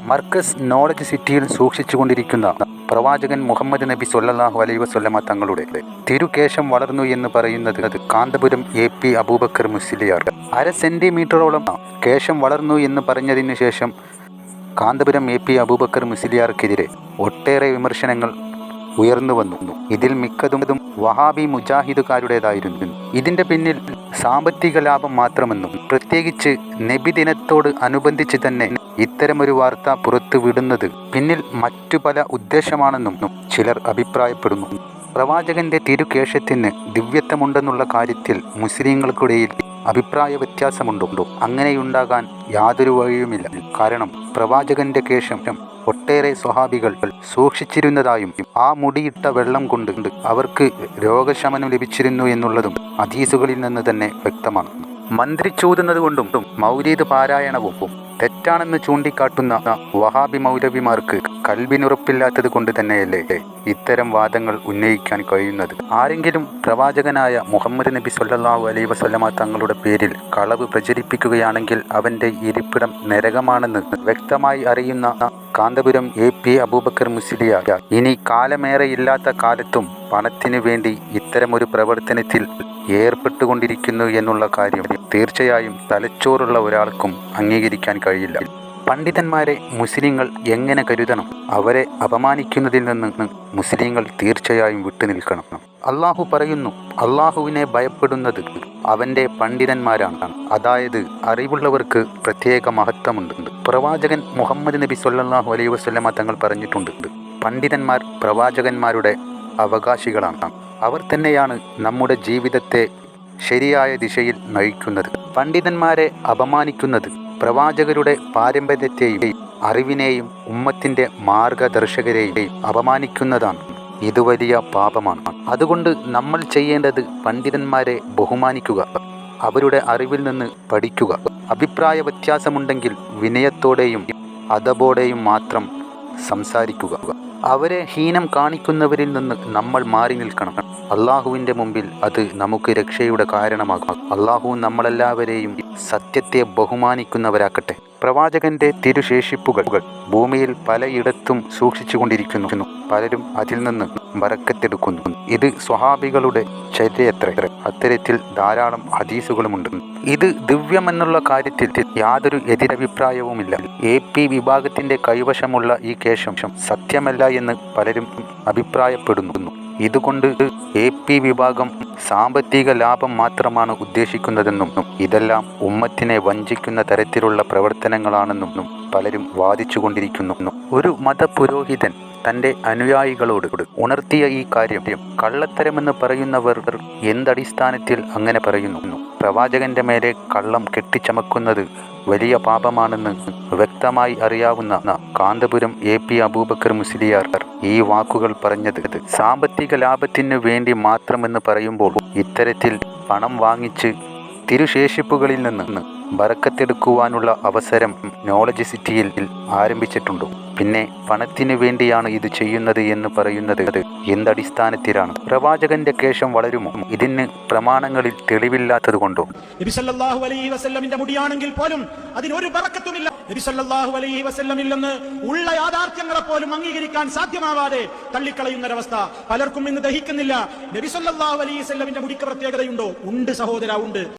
Markaz knowledge സിറ്റിയിൽ സൂക്ഷിച്ചുകൊണ്ടിരിക്കുന്ന പ്രവാചകൻ മുഹമ്മദ് നബി സ്വല്ലല്ലാഹു അലൈഹി വസല്ലമ തങ്ങളുടെ തിരുകേശം വളർന്നു എന്ന് പറയുന്നത് കാന്തപുരം AP അബൂബക്കർ മുസ്ലിയാർ. 1/2 സെന്റിമീറ്ററോളം കേശം വളർന്നു എന്ന് പറഞ്ഞതിനു ശേഷം കാന്തപുരം AP അബൂബക്കർ മുസ്ലിയാർക്കെതിരെ ഒട്ടേറെ വിമർശനങ്ങൾ ഉയർന്നു വന്നു. ഇതിൽ മിക്കതും വഹാബി മുജാഹിദുകാരുടേതായിരുന്നു. ഇതിൻ്റെ പിന്നിൽ സാമ്പത്തിക ലാഭം മാത്രമെന്നും പ്രത്യേകിച്ച് നബിദിനത്തോട് അനുബന്ധിച്ച് തന്നെ ഇത്തരമൊരു വാർത്ത പുറത്തു വിടുന്നത് പിന്നിൽ മറ്റു പല ഉദ്ദേശമാണെന്നും ചിലർ അഭിപ്രായപ്പെടുന്നു. പ്രവാചകന്റെ തിരുകേശത്തിന് ദിവ്യത്വമുണ്ടെന്നുള്ള കാര്യത്തിൽ മുസ്ലിങ്ങൾക്കിടയിൽ അഭിപ്രായ വ്യത്യാസമുണ്ടോ? അങ്ങനെയുണ്ടാകാൻ യാതൊരു വഴിയുമില്ല. കാരണം പ്രവാചകന്റെ കേശം ഒട്ടേറെ സ്വഹാബികൾ സൂക്ഷിച്ചിരുന്നതായും ആ മുടിയിട്ട വെള്ളം കൊണ്ട് അവർക്ക് രോഗശമനം ലഭിച്ചിരുന്നു എന്നുള്ളതും ഹദീസുകളിൽ നിന്ന് തന്നെ വ്യക്തമാണ്. മന്ത്രിച്ചൂതുന്നത് കൊണ്ടും മൗലീദ് പാരായണവും തെറ്റാണെന്ന് ചൂണ്ടിക്കാട്ടുന്ന വഹാബി മൗലവിമാർക്ക് കൽബിനുറപ്പില്ലാത്തത് കൊണ്ട് തന്നെയല്ലേ ഇത്തരം വാദങ്ങൾ ഉന്നയിക്കാൻ കഴിയുന്നത്? ആരെങ്കിലും പ്രവാചകനായ മുഹമ്മദ് നബി സ്വല്ലല്ലാഹു അലൈഹി വസല്ലമ തങ്ങളുടെ പേരിൽ കളവ് പ്രചരിപ്പിക്കുകയാണെങ്കിൽ അവൻ്റെ ഇരിപ്പിടം നരകമാണെന്ന് വ്യക്തമായി അറിയുന്ന കാന്തപുരം AP അബൂബക്കർ മുസ്ലിയാർ ഇനി കാലമേറെയില്ലാത്ത കാലത്തും പണത്തിനു വേണ്ടി ഇത്തരമൊരു പ്രവർത്തനത്തിൽ ഏർപ്പെട്ടുകൊണ്ടിരിക്കുന്നു എന്നുള്ള കാര്യം തീർച്ചയായും തലച്ചോറുള്ള ഒരാൾക്കും അംഗീകരിക്കാൻ കഴിയില്ല. പണ്ഡിതന്മാരെ മുസ്ലിങ്ങൾ എങ്ങനെ കരുതണം? അവരെ അപമാനിക്കുന്നതിൽ നിന്ന് മുസ്ലിങ്ങൾ തീർച്ചയായും വിട്ടുനിൽക്കണം. അള്ളാഹു പറയുന്നു, അള്ളാഹുവിനെ ഭയപ്പെടുന്നത് അവൻ്റെ പണ്ഡിതന്മാരാണ്. അതായത് അറിവുള്ളവർക്ക് പ്രത്യേക മഹത്വമുണ്ട്. പ്രവാചകൻ മുഹമ്മദ് നബി സ്വല്ലല്ലാഹു അലൈഹി വസല്ലമ തങ്ങൾ പറഞ്ഞിട്ടുണ്ട്, പണ്ഡിതന്മാർ പ്രവാചകന്മാരുടെ അവകാശികളാണ്. അവർ തന്നെയാണ് നമ്മുടെ ജീവിതത്തെ ശരിയായ ദിശയിൽ നയിക്കുന്നത്. പണ്ഡിതന്മാരെ അപമാനിക്കുന്നത് പ്രവാചകരുടെ പാരമ്പര്യത്തെയും അറിവിനെയും ഉമ്മത്തിൻ്റെ മാർഗദർശകരെയും അപമാനിക്കുന്നതാണ്. ഇത് വലിയ പാപമാണ്. അതുകൊണ്ട് നമ്മൾ ചെയ്യേണ്ടത് പണ്ഡിതന്മാരെ ബഹുമാനിക്കുക, അവരുടെ അറിവിൽ നിന്ന് പഠിക്കുക. അഭിപ്രായ വ്യത്യാസമുണ്ടെങ്കിൽ വിനയത്തോടെയും അദബോടെയും മാത്രം സംസാരിക്കുക. അവരെ ഹീനം കാണിക്കുന്നവരിൽ നിന്ന് നമ്മൾ മാറി നിൽക്കണം. അള്ളാഹുവിൻ്റെ മുമ്പിൽ അത് നമുക്ക് രക്ഷയുടെ കാരണമാകും. അള്ളാഹു നമ്മളെല്ലാവരെയും സത്യത്തെ ബഹുമാനിക്കുന്നവരാക്കട്ടെ. പ്രവാചകന്റെ തിരുശേഷിപ്പുകൾ ഭൂമിയിൽ പലയിടത്തും സൂക്ഷിച്ചുകൊണ്ടിരിക്കുന്നു. പലരും അതിൽ നിന്ന് ബറക്കത്തെടുക്കുന്നു. ഇത് സ്വഹാബികളുടെ ചര്യയത്രേ. അത്തരത്തിൽ ധാരാളം ഹദീസുകളുമുണ്ട്. ഇത് ദിവ്യമെന്നുള്ള കാര്യത്തിൽ യാതൊരു എതിരഭിപ്രായവുമില്ല. AP വിഭാഗത്തിന്റെ കൈവശമുള്ള ഈ കേശം സത്യമല്ല എന്ന് പലരും അഭിപ്രായപ്പെടുന്നു. ഇതുകൊണ്ട് AP വിഭാഗം സാമ്പത്തിക ലാഭം മാത്രമാണ് ഉദ്ദേശിക്കുന്നതെന്നും ഇതെല്ലാം ഉമ്മത്തിനെ വഞ്ചിക്കുന്ന തരത്തിലുള്ള പ്രവർത്തനങ്ങളാണെന്നും പലരും വാദിച്ചുകൊണ്ടിരിക്കുന്നു. ഒരു മതപുരോഹിതൻ തൻ്റെ അനുയായികളോട് ഉണർത്തിയ ഈ കാര്യം കള്ളത്തരമെന്ന് പറയുന്നവർ എന്തടിസ്ഥാനത്തിൽ അങ്ങനെ പറയുന്നു? പ്രവാചകന്റെ മേലെ കള്ളം കെട്ടിച്ചമക്കുന്നത് വലിയ പാപമാണെന്ന് വ്യക്തമായി അറിയാവുന്ന കാന്തപുരം AP അബൂബക്കർ മുസ്ലിയാർ ഈ വാക്കുകൾ പറഞ്ഞത് സാമ്പത്തിക ലാഭത്തിനു വേണ്ടി മാത്രമെന്ന് പറയുമ്പോൾ ഇത്തരത്തിൽ പണം വാങ്ങിച്ച് തിരുശേഷിപ്പുകളിൽ നിന്ന് ബറക്കത്തെടുക്കുവാനുള്ള അവസരം നോളജ് സിറ്റിയിൽ ആരംഭിച്ചിട്ടുണ്ടോ? പിന്നെ പണത്തിനു വേണ്ടിയാണ് ഇത് ചെയ്യുന്നത് എന്ന് പറയുന്നത് എന്തടിസ്ഥാനത്തിലാണ്? പ്രവാചകന്റെ കേശം വളരുമോ? ഇതിന് പ്രമാണങ്ങളിൽ തെളിവില്ലാത്തത് കൊണ്ടോ? നബി സല്ലല്ലാഹു അലൈഹി വസല്ലമിന്റെ മുടിയാണെങ്കിൽ പോലും അതിനൊരു ബറക്കത്തുമില്ല. നബി സല്ലല്ലാഹു അലൈഹി വസല്ലമിൽ നിന്ന് ഉള്ള യാഥാർത്ഥ്യങ്ങളെ പോലും അംഗീകരിക്കാൻ സാധ്യമാവാതെ തള്ളിക്കളയുന്നൊരവസ്ഥ പലർക്കും ഇന്ന് ദഹിക്കുന്നില്ല. നബി സല്ലല്ലാഹു അലൈഹി വസല്ലമിന്റെ മുടിക്ക് പ്രത്യേകതയുണ്ടോ? ഉണ്ട് സഹോദര, ഉണ്ട്.